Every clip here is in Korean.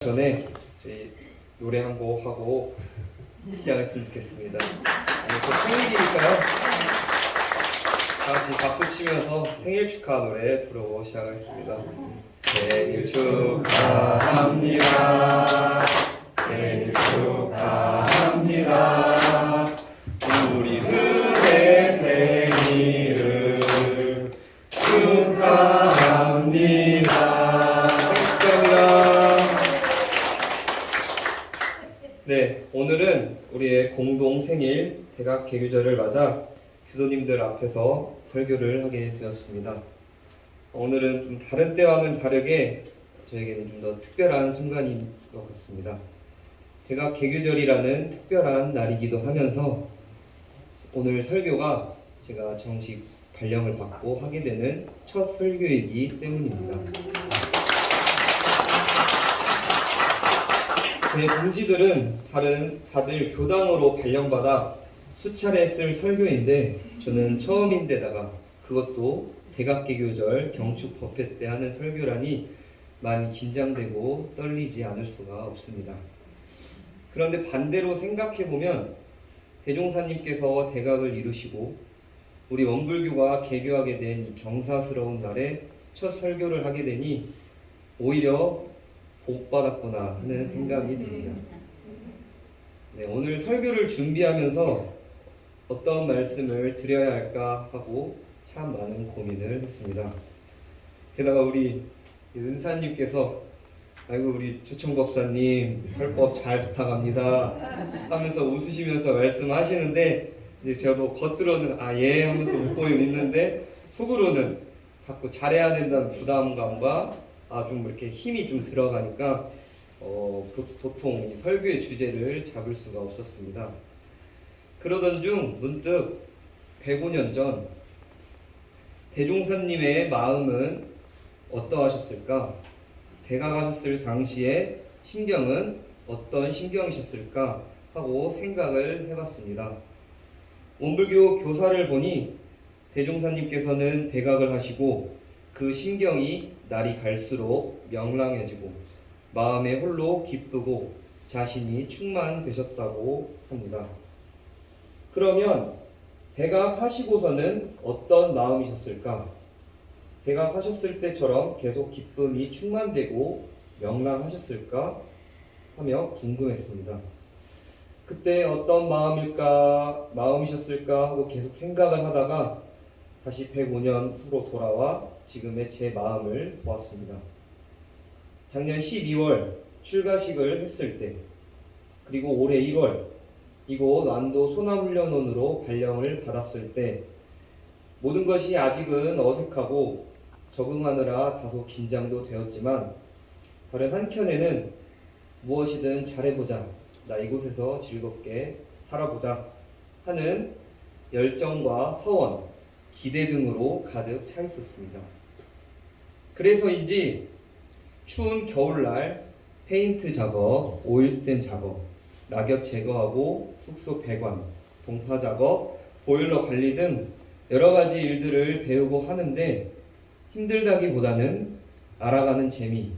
전에 저희 노래 한 곡 하고 시작했으면 좋겠습니다. 또 생일이니까요. 다 같이 박수 치면서 생일 축하 노래 부르고 시작하겠습니다. 생일 축하합니다. 생일 축하합니다. 우리 그대 생일을 축하합니다. 네, 오늘은 우리의 공동 생일 대각 개교절을 맞아 교도님들 앞에서 설교를 하게 되었습니다. 오늘은 좀 다른 때와는 다르게 저에게는 좀 더 특별한 순간인 것 같습니다. 대각 개교절이라는 특별한 날이기도 하면서 오늘 설교가 제가 정식 발령을 받고 하게 되는 첫 설교이기 때문입니다. 제 동지들은 다들 교당으로 발령받아 수차례 쓸 설교인데 저는 처음인데다가 그것도 대각개교절 경축법회 때 하는 설교라니 많이 긴장되고 떨리지 않을 수가 없습니다. 그런데 반대로 생각해보면 대종사님께서 대각을 이루시고 우리 원불교가 개교하게 된 이 경사스러운 날에 첫 설교를 하게 되니 오히려 복 받았구나 하는 생각이 듭니다. 네, 오늘 설교를 준비하면서 어떤 말씀을 드려야 할까 하고 참 많은 고민을 했습니다. 게다가 우리 은사님께서 아이고 우리 초청법사님 설법 잘 부탁합니다 하면서 웃으시면서 말씀하시는데 이제 저도 겉으로는 예 하면서 웃고 있는데 속으로는 자꾸 잘해야 된다는 부담감과 좀 이렇게 힘이 좀 들어가니까 도통 이 설교의 주제를 잡을 수가 없었습니다. 그러던 중 문득 105년 전 대종사님의 마음은 어떠하셨을까? 대각하셨을 당시의 심경은 어떤 심경이셨을까? 하고 생각을 해봤습니다. 원불교 교사를 보니 대종사님께서는 대각을 하시고 그 심경이 날이 갈수록 명랑해지고 마음에 홀로 기쁘고 자신이 충만되셨다고 합니다. 그러면 대각하시고서는 어떤 마음이셨을까? 대각하셨을 때처럼 계속 기쁨이 충만되고 명랑하셨을까? 하며 궁금했습니다. 그때 어떤 마음이셨을까 하고 계속 생각을 하다가 다시 105년 후로 돌아와 지금의 제 마음을 보았습니다. 작년 12월 출가식을 했을 때, 그리고 올해 1월 이곳 완도 소남훈련원으로 발령을 받았을 때 모든 것이 아직은 어색하고 적응하느라 다소 긴장도 되었지만 다른 한켠에는 무엇이든 잘해보자, 나 이곳에서 즐겁게 살아보자 하는 열정과 서원, 기대 등으로 가득 차 있었습니다. 그래서인지 추운 겨울날 페인트 작업, 오일스텐 작업, 낙엽 제거하고 숙소 배관, 동파 작업, 보일러 관리 등 여러 가지 일들을 배우고 하는데 힘들다기보다는 알아가는 재미,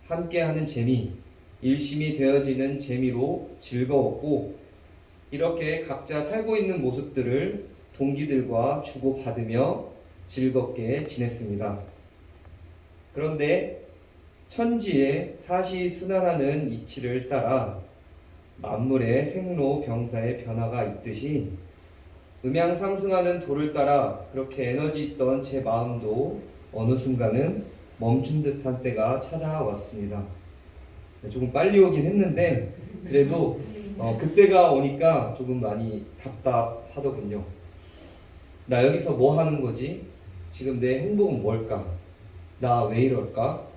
함께하는 재미, 일심이 되어지는 재미로 즐거웠고 이렇게 각자 살고 있는 모습들을 동기들과 주고받으며 즐겁게 지냈습니다. 그런데 천지의 사시순환하는 이치를 따라 만물의 생로병사의 변화가 있듯이 음양상승하는 도를 따라 그렇게 에너지 있던 제 마음도 어느 순간은 멈춘 듯한 때가 찾아왔습니다. 조금 빨리 오긴 했는데 그래도 그때가 오니까 조금 많이 답답하더군요. 나 여기서 뭐 하는 거지? 지금 내 행복은 뭘까? 나 왜 이럴까?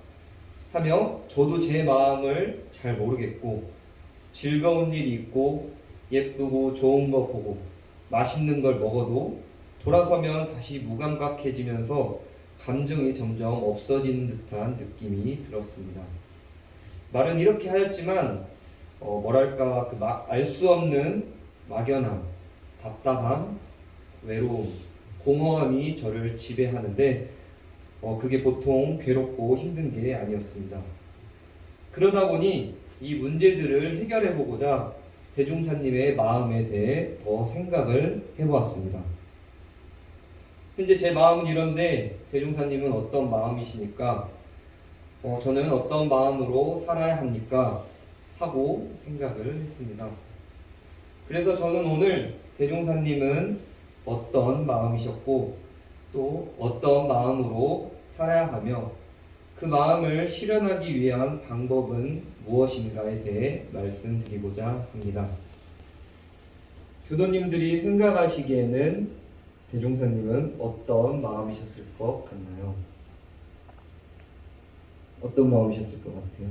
하며 저도 제 마음을 잘 모르겠고 즐거운 일이 있고 예쁘고 좋은 거 보고 맛있는 걸 먹어도 돌아서면 다시 무감각해지면서 감정이 점점 없어지는 듯한 느낌이 들었습니다. 말은 이렇게 하였지만 뭐랄까 알 수 없는 막연함, 답답함, 외로움, 공허함이 저를 지배하는데 그게 보통 괴롭고 힘든 게 아니었습니다. 그러다 보니 이 문제들을 해결해 보고자 대종사님의 마음에 대해 더 생각을 해보았습니다. 현재 제 마음은 이런데 대종사님은 어떤 마음이십니까? 저는 어떤 마음으로 살아야 합니까? 하고 생각을 했습니다. 그래서 저는 오늘 대종사님은 어떤 마음이셨고 또 어떤 마음으로 살아야 하며 그 마음을 실현하기 위한 방법은 무엇인가에 대해 말씀드리고자 합니다. 교도님들이 생각하시기에는 대종사님은 어떤 마음이셨을 것 같나요? 어떤 마음이셨을 것 같아요?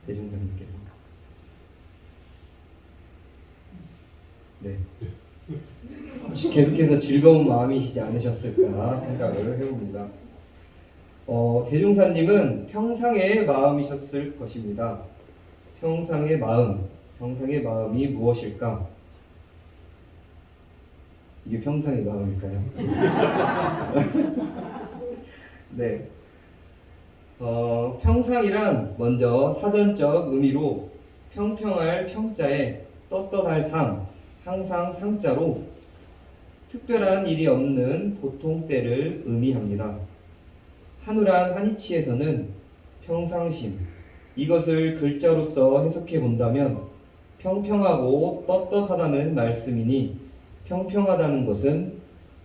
대종사님께서. 네. 계속해서 즐거운 마음이시지 않으셨을까 생각을 해봅니다. 대종사님은 평상의 마음이셨을 것입니다. 평상의 마음이 무엇일까? 이게 평상의 마음일까요? 네. 평상이란 먼저 사전적 의미로 평평할 평자에 떳떳할 상, 항상 상자로 특별한 일이 없는 보통 때를 의미합니다. 한우란 한이치에서는 평상심, 이것을 글자로서 해석해 본다면 평평하고 떳떳하다는 말씀이니 평평하다는 것은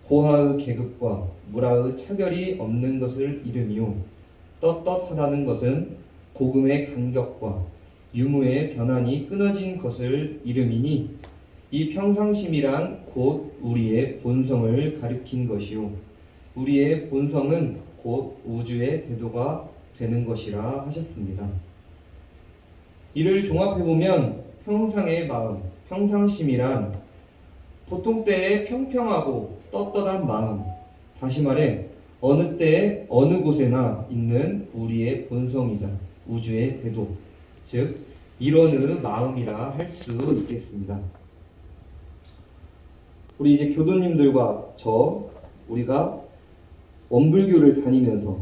고하의 계급과 무라의 차별이 없는 것을 이르미요 떳떳하다는 것은 복음의 간격과 유무의 변환이 끊어진 것을 이르미니 이 평상심이란 곧 우리의 본성을 가리킨 것이요 우리의 본성은 곧 우주의 대도가 되는 것이라 하셨습니다. 이를 종합해보면 평상의 마음, 평상심이란 보통 때의 평평하고 떳떳한 마음, 다시 말해 어느 때 어느 곳에나 있는 우리의 본성이자 우주의 대도, 즉 이런의 마음이라 할 수 있겠습니다. 우리 이제 교도님들과 우리가 원불교를 다니면서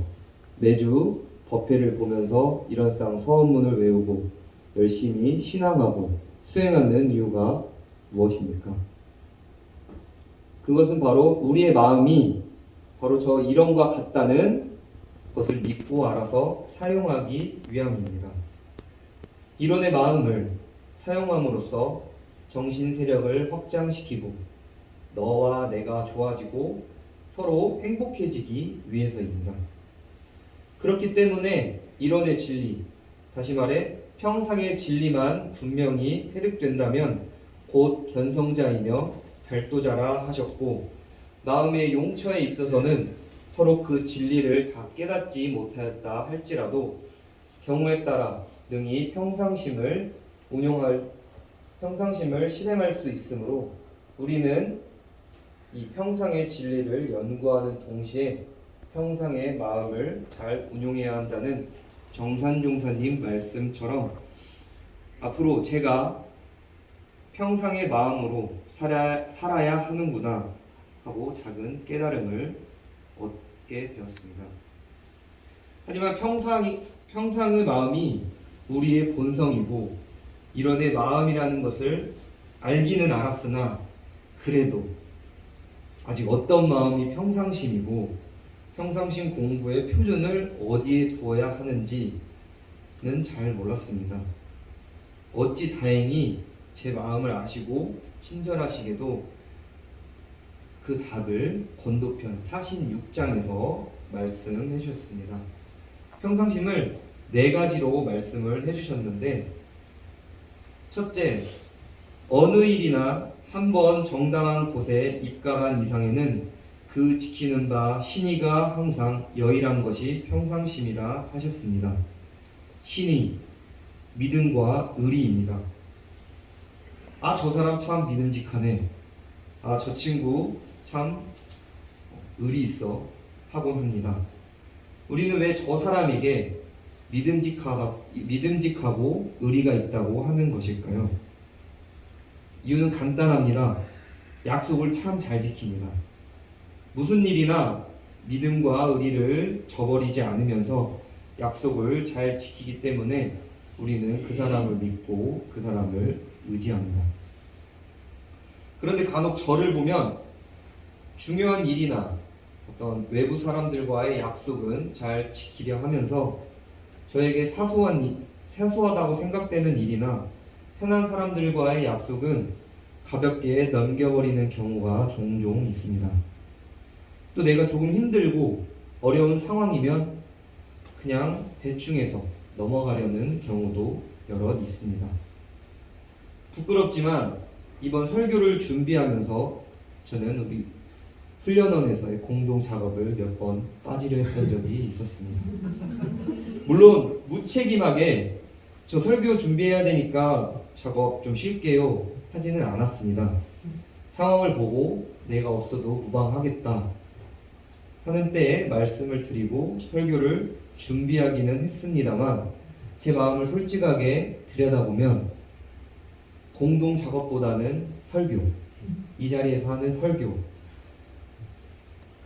매주 법회를 보면서 일원상 서원문을 외우고 열심히 신앙하고 수행하는 이유가 무엇입니까? 그것은 바로 우리의 마음이 바로 저 이론과 같다는 것을 믿고 알아서 사용하기 위함입니다. 이론의 마음을 사용함으로써 정신 세력을 확장시키고 너와 내가 좋아지고 서로 행복해지기 위해서입니다. 그렇기 때문에 이론의 진리, 다시 말해 평상의 진리만 분명히 회득된다면 곧 견성자이며 달도자라 하셨고 마음의 용처에 있어서는 서로 그 진리를 다 깨닫지 못하였다 할지라도 경우에 따라 능히 평상심을 실행할 수 있으므로 우리는 이 평상의 진리를 연구하는 동시에 평상의 마음을 잘 운용해야 한다는 정산종사님 말씀처럼 앞으로 제가 평상의 마음으로 살아야 하는구나 하고 작은 깨달음을 얻게 되었습니다. 하지만 평상의 마음이 우리의 본성이고 이런의 마음이라는 것을 알기는 알았으나 그래도 아직 어떤 마음이 평상심이고 평상심 공부의 표준을 어디에 두어야 하는지는 잘 몰랐습니다. 어찌 다행히 제 마음을 아시고 친절하시게도 그 답을 권도편 46장에서 말씀해 주셨습니다. 평상심을 4가지로 말씀을 해주셨는데 첫째, 어느 일이나 한번 정당한 곳에 입각한 이상에는 그 지키는 바 신의가 항상 여일한 것이 평상심이라 하셨습니다. 신의, 믿음과 의리입니다. 아, 저 사람 참 믿음직하네. 아, 저 친구 참 의리 있어 하곤 합니다. 우리는 왜 저 사람에게 믿음직하고 의리가 있다고 하는 것일까요? 이유는 간단합니다. 약속을 참 잘 지킵니다. 무슨 일이나 믿음과 의리를 저버리지 않으면서 약속을 잘 지키기 때문에 우리는 그 사람을 믿고 그 사람을 의지합니다. 그런데 간혹 저를 보면 중요한 일이나 어떤 외부 사람들과의 약속은 잘 지키려 하면서 저에게 사소하다고 생각되는 일이나 편한 사람들과의 약속은 가볍게 넘겨버리는 경우가 종종 있습니다. 또 내가 조금 힘들고 어려운 상황이면 그냥 대충 해서 넘어가려는 경우도 여럿 있습니다. 부끄럽지만 이번 설교를 준비하면서 저는 우리 훈련원에서의 공동 작업을 몇 번 빠지려 했던 적이 있었습니다. 물론 무책임하게 저 설교 준비해야 되니까 작업 좀 쉴게요 하지는 않았습니다. 상황을 보고 내가 없어도 무방하겠다 하는 때에 말씀을 드리고 설교를 준비하기는 했습니다만 제 마음을 솔직하게 들여다보면 공동 작업보다는 설교, 이 자리에서 하는 설교,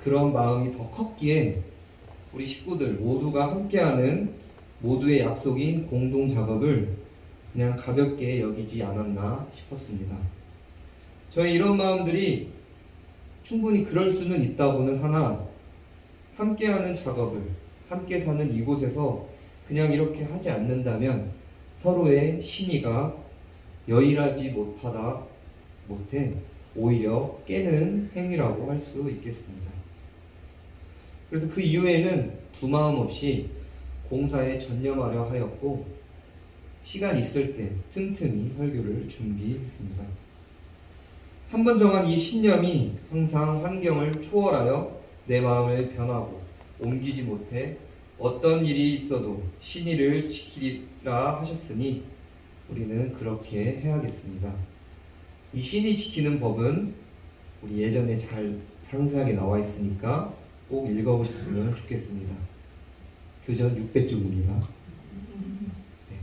그런 마음이 더 컸기에 우리 식구들 모두가 함께하는 모두의 약속인 공동 작업을 그냥 가볍게 여기지 않았나 싶었습니다. 저희 이런 마음들이 충분히 그럴 수는 있다고는 하나 함께하는 작업을 함께 사는 이곳에서 그냥 이렇게 하지 않는다면 서로의 신의가 여일하지 못해 오히려 깨는 행위라고 할 수 있겠습니다. 그래서 그 이후에는 두마음 없이 공사에 전념하려 하였고 시간 있을 때 틈틈이 설교를 준비했습니다. 한번 정한 이 신념이 항상 환경을 초월하여 내 마음을 변하고 옮기지 못해 어떤 일이 있어도 신의를 지키리라 하셨으니 우리는 그렇게 해야겠습니다. 이 신의 지키는 법은 우리 예전에 잘 상세하게 나와 있으니까 꼭 읽어보셨으면 좋겠습니다. 교전 600쪽입니다. 네.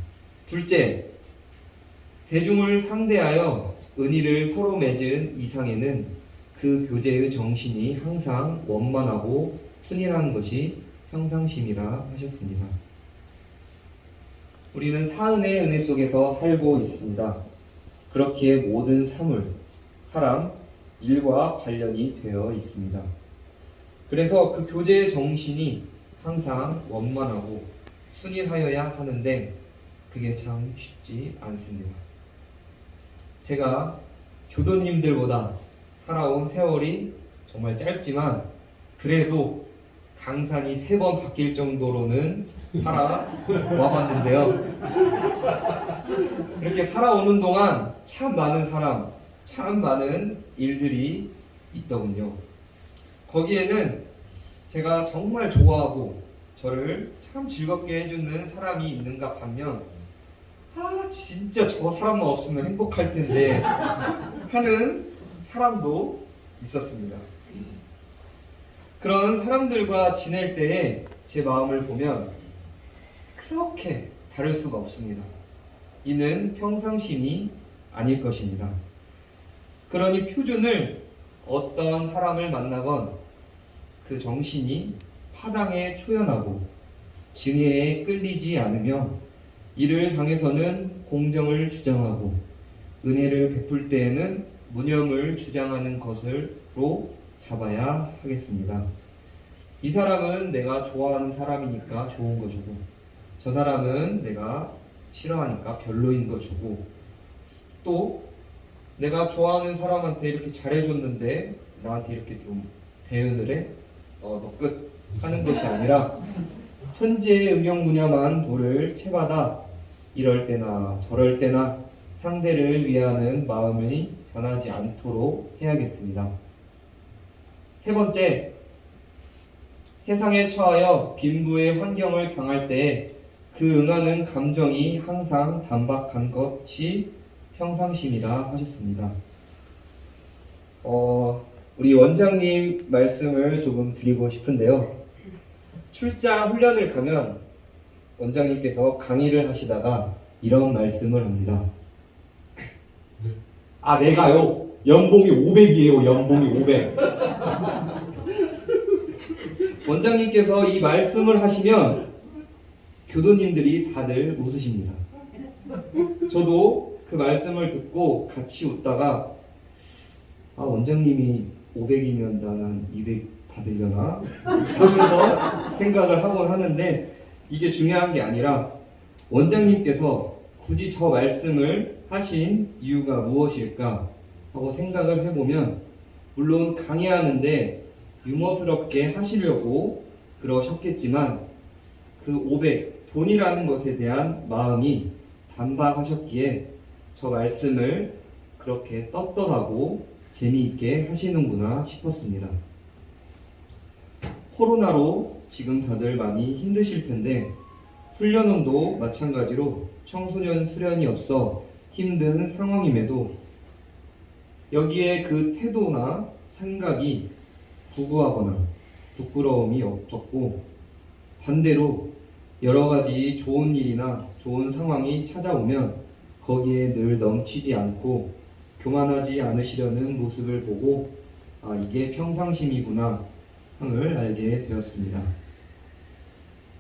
둘째, 대중을 상대하여 은의를 서로 맺은 이상에는 그 교제의 정신이 항상 원만하고 순이라는 것이 평상심이라 하셨습니다. 우리는 사은의 은혜 속에서 살고 있습니다. 그렇기에 모든 사물, 사람, 일과 관련이 되어 있습니다. 그래서 그 교제의 정신이 항상 원만하고 순일하여야 하는데 그게 참 쉽지 않습니다. 제가 교도님들보다 살아온 세월이 정말 짧지만 그래도 강산이 3번 바뀔 정도로는 살아와봤는데요. 이렇게 살아오는 동안 참 많은 사람, 참 많은 일들이 있더군요. 거기에는 제가 정말 좋아하고 저를 참 즐겁게 해주는 사람이 있는가 반면 진짜 저 사람만 없으면 행복할 텐데 하는 사람도 있었습니다. 그런 사람들과 지낼 때에 제 마음을 보면 그렇게 다를 수가 없습니다. 이는 평상심이 아닐 것입니다. 그러니 표준을 어떤 사람을 만나건 그 정신이 파당에 초연하고 증해에 끌리지 않으며 이를 당해서는 공정을 주장하고 은혜를 베풀 때에는 무념을 주장하는 것으로 잡아야 하겠습니다. 이 사람은 내가 좋아하는 사람이니까 좋은 거 주고 저 사람은 내가 싫어하니까 별로인 거 주고 또 내가 좋아하는 사람한테 이렇게 잘해줬는데 나한테 이렇게 좀 배은을 해? 너 끝 하는 것이 아니라 천지의 음영무념한 도를 채받아 이럴 때나 저럴 때나 상대를 위하는 마음이 변하지 않도록 해야겠습니다. 세 번째, 세상에 처하여 빈부의 환경을 당할 때에 그 응하는 감정이 항상 단박한 것이 평상심이라 하셨습니다. 우리 원장님 말씀을 조금 드리고 싶은데요. 출장 훈련을 가면 원장님께서 강의를 하시다가 이런 말씀을 합니다. 내가요 연봉이 500이에요. 연봉이 500. 원장님께서 이 말씀을 하시면 교도님들이 다들 웃으십니다. 저도 그 말씀을 듣고 같이 웃다가 원장님이 500이면 나는 200 받으려나? 하면서 생각을 하곤 하는데 이게 중요한 게 아니라 원장님께서 굳이 저 말씀을 하신 이유가 무엇일까 하고 생각을 해보면 물론 강의하는데 유머스럽게 하시려고 그러셨겠지만 그 500, 돈이라는 것에 대한 마음이 단박하셨기에 저 말씀을 그렇게 떳떳하고 재미있게 하시는구나 싶었습니다. 코로나로 지금 다들 많이 힘드실 텐데 훈련원도 마찬가지로 청소년 수련이 없어 힘든 상황임에도 여기에 그 태도나 생각이 구구하거나 부끄러움이 없었고 반대로 여러 가지 좋은 일이나 좋은 상황이 찾아오면 거기에 늘 넘치지 않고 교만하지 않으시려는 모습을 보고 이게 평상심이구나 함을 알게 되었습니다.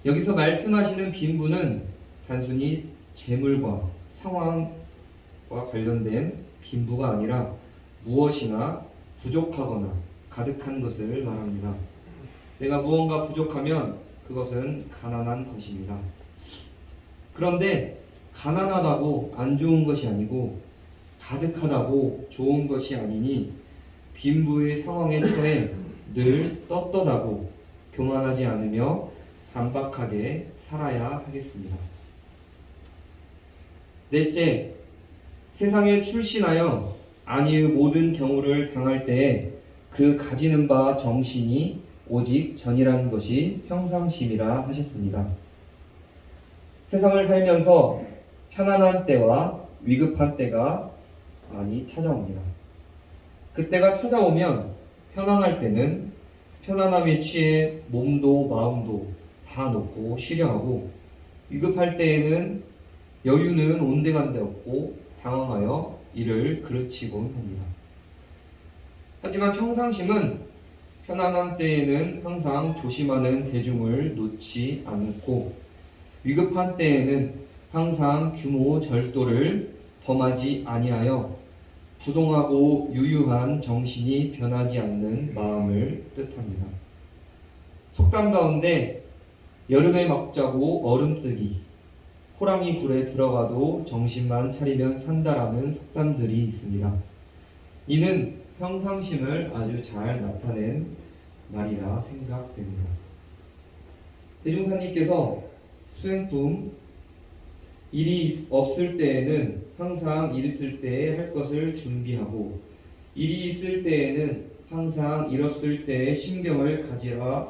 여기서 말씀하시는 빈부는 단순히 재물과 상황과 관련된 빈부가 아니라 무엇이나 부족하거나 가득한 것을 말합니다. 내가 무언가 부족하면 그것은 가난한 것입니다. 그런데 가난하다고 안 좋은 것이 아니고 가득하다고 좋은 것이 아니니 빈부의 상황에 처해 늘 떳떳하고 교만하지 않으며 단박하게 살아야 하겠습니다. 넷째, 세상에 출신하여 아니의 모든 경우를 당할 때에 그 가지는 바 정신이 오직 전이라는 것이 평상심이라 하셨습니다. 세상을 살면서 편안한 때와 위급한 때가 많이 찾아옵니다. 그때가 찾아오면 편안할 때는 편안함에 취해 몸도 마음도 다 놓고 쉬려 하고 위급할 때에는 여유는 온데간데 없고 당황하여 이를 그르치곤 합니다. 하지만 평상심은 편안한 때에는 항상 조심하는 대중을 놓지 않고 위급한 때에는 항상 규모 절도를 범하지 아니하여 부동하고 유유한 정신이 변하지 않는 마음을 뜻합니다. 속담 가운데 여름에 먹자고 얼음뜨기, 호랑이 굴에 들어가도 정신만 차리면 산다라는 속담들이 있습니다. 이는 평상심을 아주 잘 나타낸 말이라 생각됩니다. 대종사님께서 수행품 일이 없을 때에는 항상 일 있을 때에 할 것을 준비하고 일이 있을 때에는 항상 일 없을 때에 신경을 가지라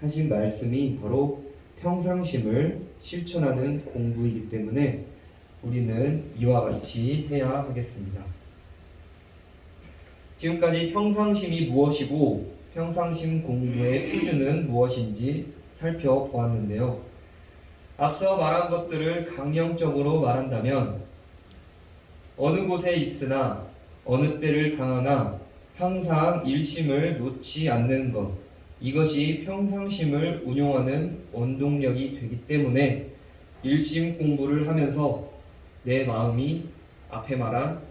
하신 말씀이 바로 평상심을 실천하는 공부이기 때문에 우리는 이와 같이 해야 하겠습니다. 지금까지 평상심이 무엇이고 평상심 공부의 표준은 무엇인지 살펴보았는데요. 앞서 말한 것들을 강령적으로 말한다면 어느 곳에 있으나 어느 때를 당하나 항상 일심을 놓지 않는 것, 이것이 평상심을 운용하는 원동력이 되기 때문에 일심 공부를 하면서 내 마음이 앞에 말한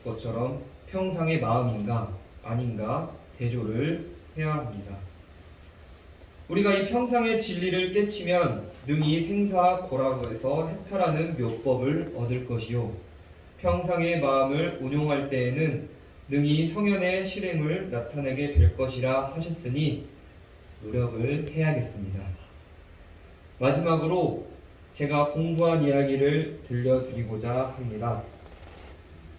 것처럼 평상의 마음인가 아닌가 대조를 해야 합니다. 우리가 이 평상의 진리를 깨치면 능히 생사고락에서 해탈하는 묘법을 얻을 것이요 평상의 마음을 운용할 때에는 능히 성현의 실행을 나타내게 될 것이라 하셨으니 노력을 해야겠습니다. 마지막으로 제가 공부한 이야기를 들려드리고자 합니다.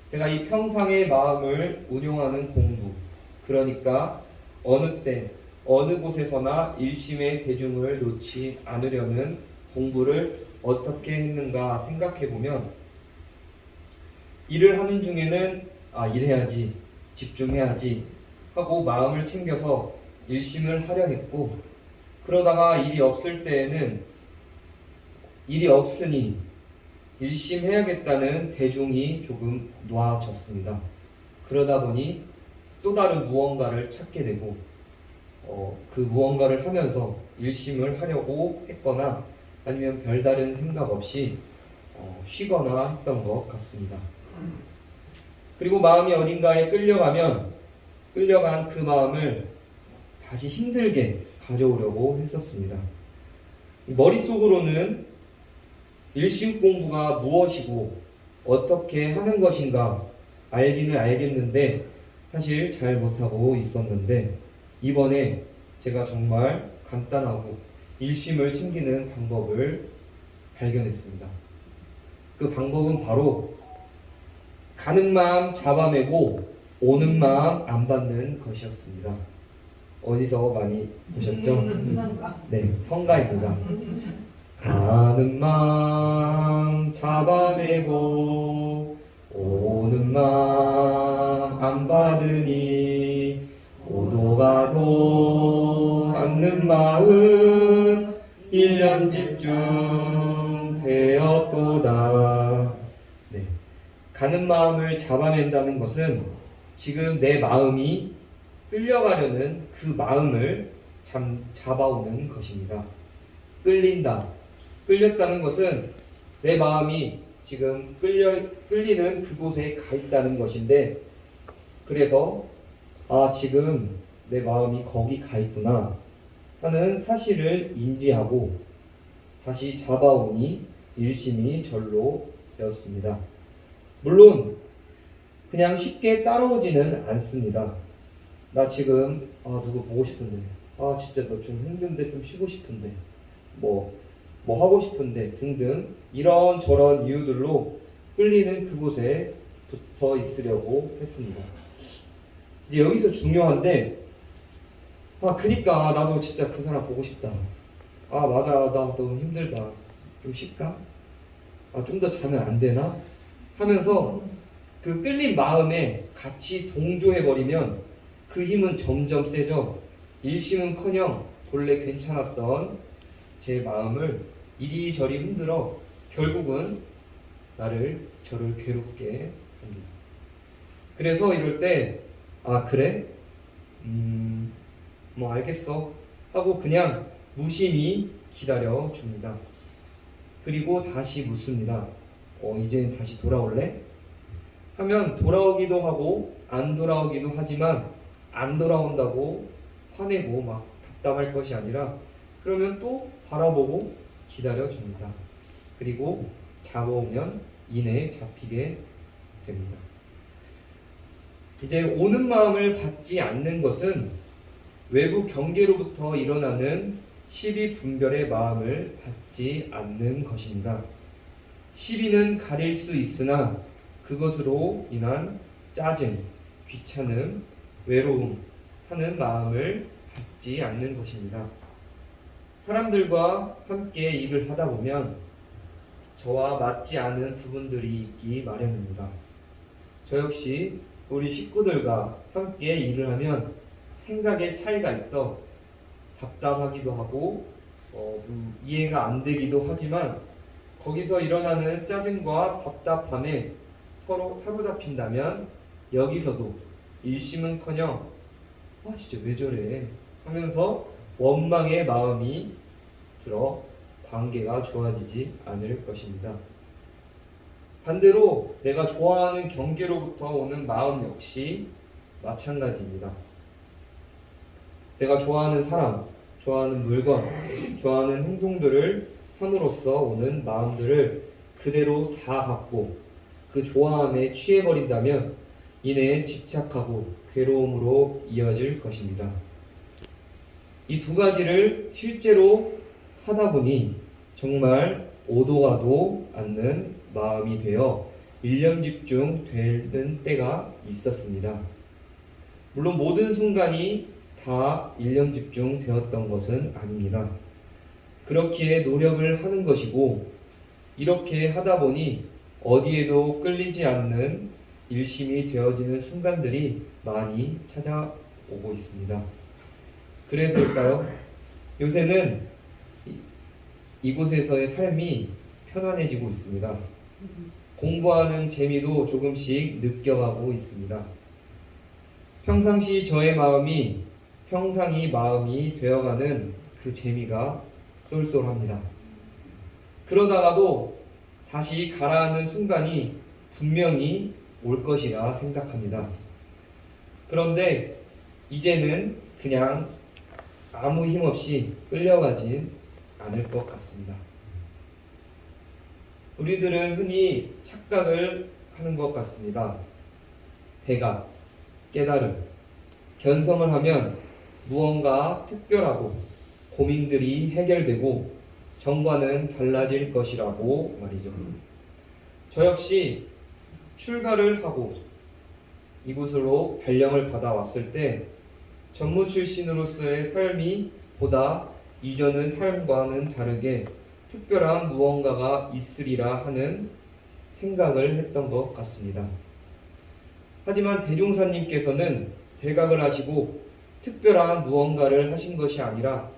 제가 이 평상의 마음을 운용하는 공부, 그러니까 어느 때 어느 곳에서나 일심의 대중을 놓지 않으려는 공부를 어떻게 했는가 생각해보면 일을 하는 중에는 일해야지, 집중해야지 하고 마음을 챙겨서 일심을 하려 했고 그러다가 일이 없을 때에는 일이 없으니 일심해야겠다는 대중이 조금 놓아졌습니다. 그러다 보니 또 다른 무언가를 찾게 되고 그 무언가를 하면서 일심을 하려고 했거나 아니면 별다른 생각 없이 쉬거나 했던 것 같습니다. 그리고 마음이 어딘가에 끌려간 그 마음을 다시 힘들게 가져오려고 했었습니다. 머릿속으로는 일심 공부가 무엇이고 어떻게 하는 것인가 알기는 알겠는데 사실 잘 못하고 있었는데, 이번에 제가 정말 간단하고 일심을 챙기는 방법을 발견했습니다. 그 방법은 바로 가는 마음 잡아매고 오는 마음 안 받는 것이었습니다. 어디서 많이 보셨죠? 네, 성가입니다. 가는 마음 잡아매고 오는 마음 안 받으니 오도가도 않는 마음 1년 집중 되었도다. 네, 가는 마음을 잡아낸다는 것은 지금 내 마음이 끌려가려는 그 마음을 잡아오는 것입니다. 끌렸다는 것은 내 마음이 지금 끌리는 그곳에 가 있다는 것인데, 그래서 지금 내 마음이 거기 가 있구나 하는 사실을 인지하고 다시 잡아오니 일심이 절로 되었습니다. 물론 그냥 쉽게 따라오지는 않습니다. 나 지금 누구 보고 싶은데, 진짜 너 좀 힘든데 좀 쉬고 싶은데, 뭐 하고 싶은데 등등 이런저런 이유들로 끌리는 그곳에 붙어 있으려고 했습니다. 이제 여기서 중요한데, 그니까 나도 진짜 그 사람 보고 싶다. 맞아, 나 너무 힘들다. 좀 쉴까? 좀 더 자면 안 되나? 하면서 그 끌린 마음에 같이 동조해버리면 그 힘은 점점 세져 일심은커녕 본래 괜찮았던 제 마음을 이리저리 흔들어 결국은 저를 괴롭게 합니다. 그래서 이럴 때 그래? 뭐 알겠어 하고 그냥 무심히 기다려 줍니다. 그리고 다시 묻습니다. 이제 다시 돌아올래? 하면 돌아오기도 하고 안 돌아오기도 하지만, 안 돌아온다고 화내고 막 답답할 것이 아니라 그러면 또 바라보고 기다려 줍니다. 그리고 잡아오면 이내에 잡히게 됩니다. 이제 오는 마음을 받지 않는 것은 외부 경계로부터 일어나는 시비 분별의 마음을 받지 않는 것입니다. 시비는 가릴 수 있으나 그것으로 인한 짜증, 귀찮음, 외로움 하는 마음을 받지 않는 것입니다. 사람들과 함께 일을 하다 보면 저와 맞지 않은 부분들이 있기 마련입니다. 저 역시 우리 식구들과 함께 일을 하면 생각의 차이가 있어 답답하기도 하고 이해가 안 되기도 하지만, 거기서 일어나는 짜증과 답답함에 서로 사로잡힌다면 여기서도 일심은커녕 진짜 왜 저래 하면서 원망의 마음이 들어 관계가 좋아지지 않을 것입니다. 반대로 내가 좋아하는 경계로부터 오는 마음 역시 마찬가지입니다. 내가 좋아하는 사람, 좋아하는 물건, 좋아하는 행동들을 함으로써 오는 마음들을 그대로 다 갖고 그 좋아함에 취해버린다면 이내에 집착하고 괴로움으로 이어질 것입니다. 이 두 가지를 실제로 하다 보니 정말 오도 가도 않는 마음이 되어 일념집중 되는 때가 있었습니다. 물론 모든 순간이 다 일념집중 되었던 것은 아닙니다. 그렇기에 노력을 하는 것이고, 이렇게 하다 보니 어디에도 끌리지 않는 일심이 되어지는 순간들이 많이 찾아오고 있습니다. 그래서일까요? 요새는 이곳에서의 삶이 편안해지고 있습니다. 공부하는 재미도 조금씩 느껴가고 있습니다. 평상시 저의 마음이 평상이 마음이 되어가는 그 재미가 쏠쏠합니다. 그러다가도 다시 가라앉는 순간이 분명히 올 것이라 생각합니다. 그런데 이제는 그냥 아무 힘 없이 끌려가진 않을 것 같습니다. 우리들은 흔히 착각을 하는 것 같습니다. 대각, 깨달음, 견성을 하면 무언가 특별하고 고민들이 해결되고 정과는 달라질 것이라고 말이죠. 저 역시 출가를 하고 이곳으로 발령을 받아왔을 때 전무 출신으로서의 삶이 보다 이전의 삶과는 다르게 특별한 무언가가 있으리라 하는 생각을 했던 것 같습니다. 하지만 대종사님께서는 대각을 하시고 특별한 무언가를 하신 것이 아니라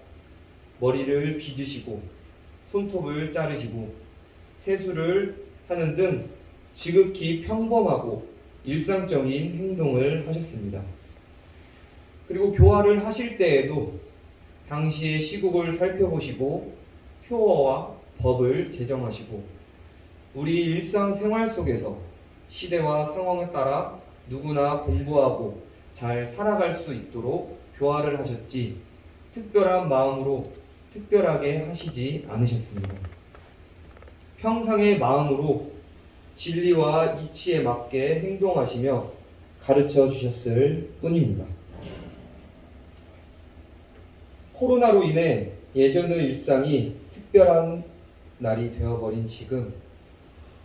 머리를 빗으시고 손톱을 자르시고 세수를 하는 등 지극히 평범하고 일상적인 행동을 하셨습니다. 그리고 교화를 하실 때에도 당시의 시국을 살펴보시고 표어와 법을 제정하시고 우리 일상생활 속에서 시대와 상황에 따라 누구나 공부하고 잘 살아갈 수 있도록 교화를 하셨지 특별한 마음으로 특별하게 하시지 않으셨습니다. 평상의 마음으로 진리와 이치에 맞게 행동하시며 가르쳐 주셨을 뿐입니다. 코로나로 인해 예전의 일상이 특별한 날이 되어버린 지금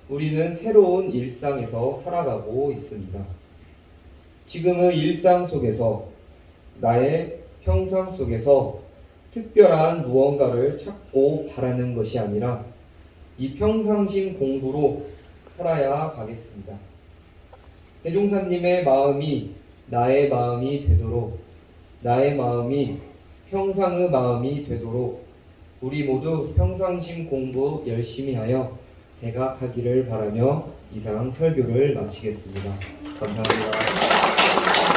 우리는 새로운 일상에서 살아가고 있습니다. 지금의 일상 속에서 나의 평상 속에서 특별한 무언가를 찾고 바라는 것이 아니라 이 평상심 공부로 살아야 가겠습니다. 대종사님의 마음이 나의 마음이 되도록 나의 마음이 평상의 마음이 되도록 우리 모두 평상심 공부 열심히 하여 대각하기를 바라며 이상 설교를 마치겠습니다. 감사합니다.